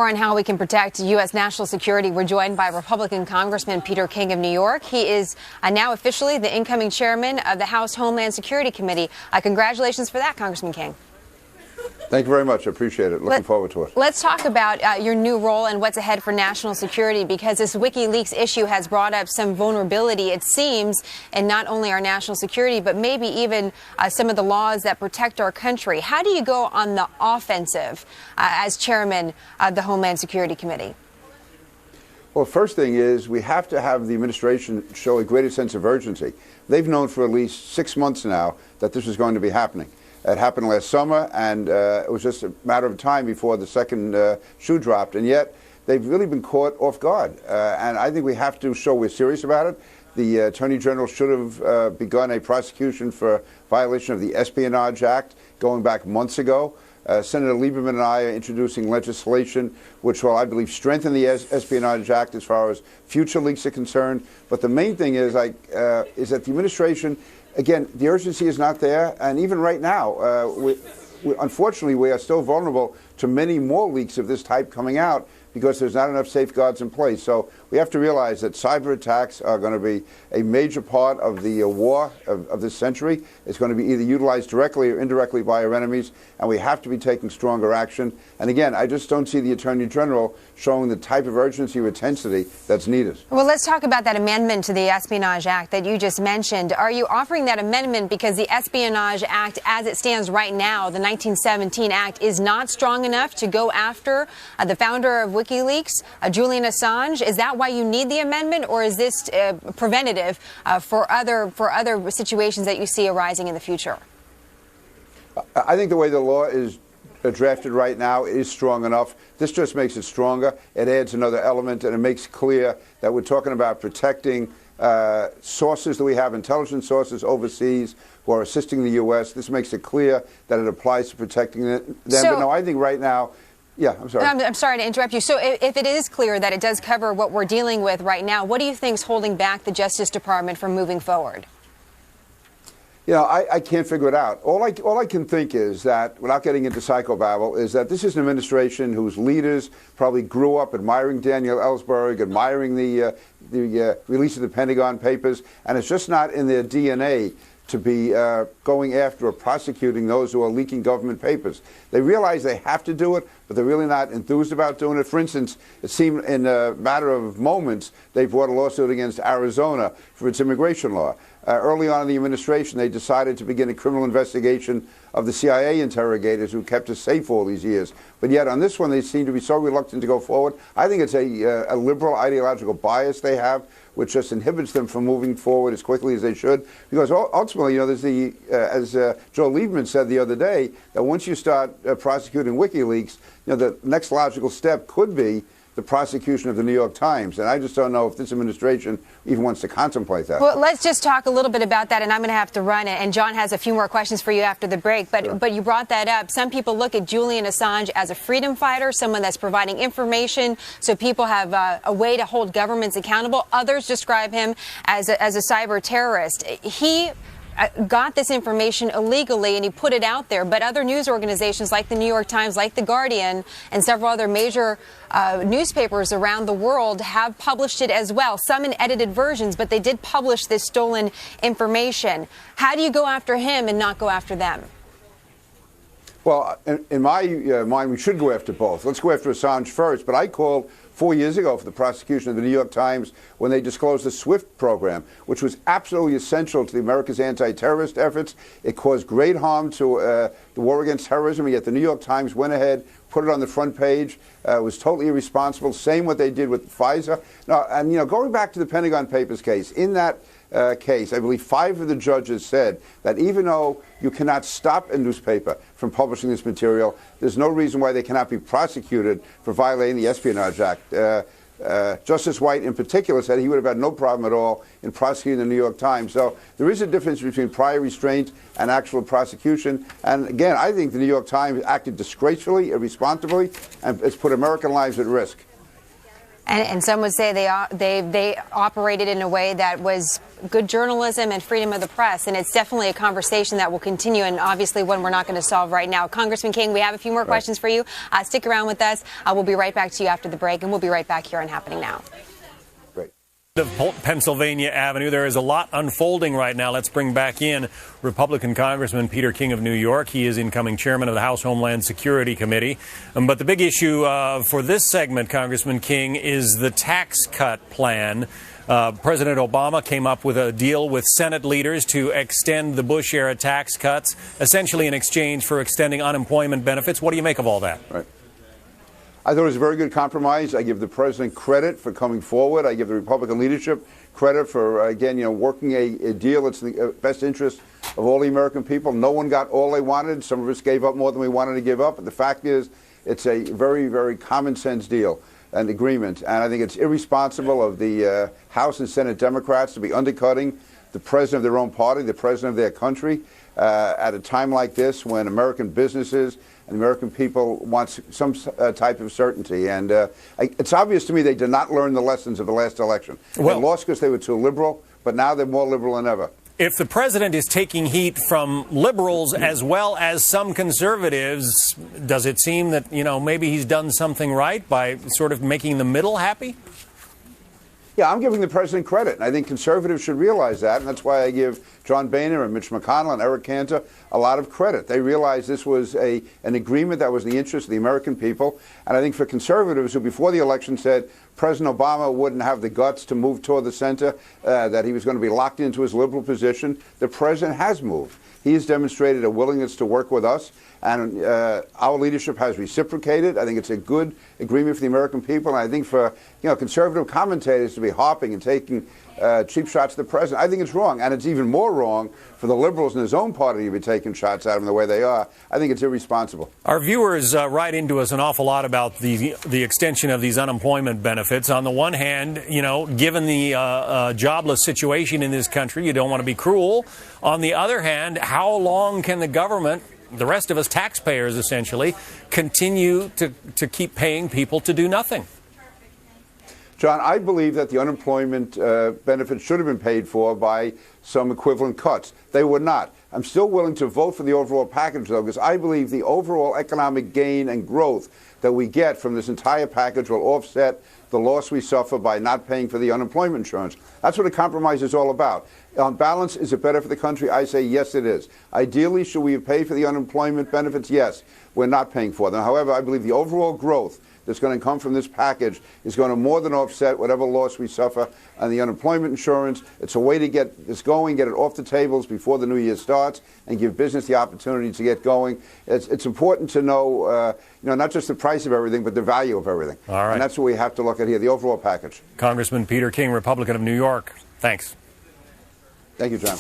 On how we can protect U.S. national security, we're joined by Republican Congressman Peter King of New York. He is now officially the incoming chairman of the House Homeland Security Committee. Congratulations for that, Congressman King. Thank you very much. I appreciate it. Looking forward to it. Let's talk about your new role and what's ahead for national security, because this Wikileaks issue has brought up some vulnerability, it seems, in not only our national security, but maybe even some of the laws that protect our country. How do you go on the offensive as chairman of the Homeland Security Committee? Well, first thing is we have to have the administration show a greater sense of urgency. They've known for at least 6 months now that this was going to be happening. It happened last summer, and it was just a matter of time before the second shoe dropped, and yet they've really been caught off guard. And I think we have to show we're serious about it. The Attorney General should have begun a prosecution for violation of the Espionage Act going back months ago. Senator Lieberman and I are introducing legislation which will, I believe, strengthen the Espionage Act as far as future leaks are concerned. But the main thing is that the administration, again, the urgency is not there, and even right now, unfortunately, we are still vulnerable to many more leaks of this type coming out because there's not enough safeguards in place. So we have to realize that cyber attacks are going to be a major part of the war of this century. It's going to be either utilized directly or indirectly by our enemies, and we have to be taking stronger action. And again, I just don't see the Attorney General showing the type of urgency or intensity that's needed. Well, let's talk about that amendment to the Espionage Act that you just mentioned. Are you offering that amendment because the Espionage Act, as it stands right now, the 1917 Act, is not strong enough to go after the founder of Wikileaks, Julian Assange? Is that why you need the amendment, or is this preventative for other situations that you see arising in the future? I think the way the law is drafted right now is strong enough. This just makes it stronger. It adds another element, and it makes clear that we're talking about protecting sources that we have, intelligence sources overseas who are assisting the U.S. This makes it clear that it applies to protecting them. But no, I think right now, yeah, I'm sorry. I'm sorry to interrupt you. So if it is clear that it does cover what we're dealing with right now, what do you think is holding back the Justice Department from moving forward? You know, I can't figure it out. All I can think is that, without getting into psychobabble, is that this is an administration whose leaders probably grew up admiring Daniel Ellsberg, admiring the release of the Pentagon Papers, and it's just not in their DNA to be going after or prosecuting those who are leaking government papers. They realize they have to do it, but they're really not enthused about doing it. For instance, it seemed in a matter of moments they brought a lawsuit against Arizona for its immigration law. Early on in the administration, they decided to begin a criminal investigation of the CIA interrogators who kept us safe all these years. But yet on this one, they seem to be so reluctant to go forward. I think it's a liberal ideological bias they have, which just inhibits them from moving forward as quickly as they should. Because ultimately, you know, there's as Joe Lieberman said the other day, that once you start prosecuting WikiLeaks, you know, the next logical step could be the prosecution of the New York Times. And I just don't know if this administration even wants to contemplate that. Well, let's just talk a little bit about that, and I'm going to have to run it. And John has a few more questions for you after the break. But, sure. But you brought that up. Some people look at Julian Assange as a freedom fighter, someone that's providing information so people have a way to hold governments accountable. Others describe him as a cyber terrorist. He got this information illegally and he put it out there, but other news organizations like the New York Times, like The Guardian, and several other major newspapers around the world have published it as well, some in edited versions, but they did publish this stolen information. How do you go after him and not go after them? Well, in my mind, we should go after both. Let's go after Assange first. But I called 4 years ago for the prosecution of the New York Times when they disclosed the SWIFT program, which was absolutely essential to America's anti-terrorist efforts. It caused great harm to the war against terrorism, and yet the New York Times went ahead, put it on the front page. It was totally irresponsible. Same what they did with Pfizer. Now, and, you know, going back to the Pentagon Papers case, in that case, I believe 5 of the judges said that even though you cannot stop a newspaper from publishing this material, there's no reason why they cannot be prosecuted for violating the Espionage Act. Justice White, in particular, said he would have had no problem at all in prosecuting the New York Times. So there is a difference between prior restraint and actual prosecution. And again, I think the New York Times acted disgracefully, irresponsibly, and it's put American lives at risk. And some would say they operated in a way that was good journalism and freedom of the press. And it's definitely a conversation that will continue, and obviously one we're not going to solve right now. Congressman King, we have a few more questions for you. Stick around with us. We'll be right back to you after the break, and we'll be right back here on Happening Now. Of Pennsylvania Avenue. There is a lot unfolding right now. Let's bring back in Republican Congressman Peter King of New York. He is incoming chairman of the House Homeland Security Committee. But the big issue for this segment, Congressman King, is the tax cut plan. President Obama came up with a deal with Senate leaders to extend the Bush-era tax cuts, essentially in exchange for extending unemployment benefits. What do you make of all that? Right. I thought it was a very good compromise. I give the president credit for coming forward. I give the Republican leadership credit for, again, working a deal that's in the best interest of all the American people. No one got all they wanted. Some of us gave up more than we wanted to give up. But the fact is, it's a very, very common sense deal and agreement. And I think it's irresponsible of the House and Senate Democrats to be undercutting the president of their own party, the president of their country, at a time like this when American businesses and American people want some type of certainty. And it's obvious to me they did not learn the lessons of the last election. They lost because they were too liberal, but now they're more liberal than ever. If the president is taking heat from liberals as well as some conservatives, does it seem that, maybe he's done something right by sort of making the middle happy? Yeah, I'm giving the president credit, and I think conservatives should realize that, and that's why I give John Boehner and Mitch McConnell and Eric Cantor a lot of credit. They realized this was an agreement that was in the interest of the American people, and I think for conservatives who before the election said President Obama wouldn't have the guts to move toward the center, that he was going to be locked into his liberal position, the president has moved. He has demonstrated a willingness to work with us, and our leadership has reciprocated. I think it's a good agreement for the American people, and I think for conservative commentators to be harping and taking cheap shots at the president, I think it's wrong, and it's even more wrong for the liberals in his own party to be taking shots at him the way they are. I think it's irresponsible. Our viewers write into us an awful lot about the extension of these unemployment benefits. On the one hand, given the jobless situation in this country, you don't want to be cruel. On the other hand, how long can the government, the rest of us taxpayers essentially, continue to keep paying people to do nothing? John, I believe that the unemployment benefits should have been paid for by some equivalent cuts. They were not. I'm still willing to vote for the overall package, though, because I believe the overall economic gain and growth that we get from this entire package will offset the loss we suffer by not paying for the unemployment insurance. That's what a compromise is all about. On balance, is it better for the country? I say yes, it is. Ideally, should we have paid for the unemployment benefits? Yes. We're not paying for them. However, I believe the overall growth that's going to come from this package is going to more than offset whatever loss we suffer on the unemployment insurance. It's a way to get this going, get it off the tables before the new year starts, and give business the opportunity to get going. It's important to know, not just the price of everything, but the value of everything. All right. And that's what we have to look at here, the overall package. Congressman Peter King, Republican of New York, thanks. Thank you, John.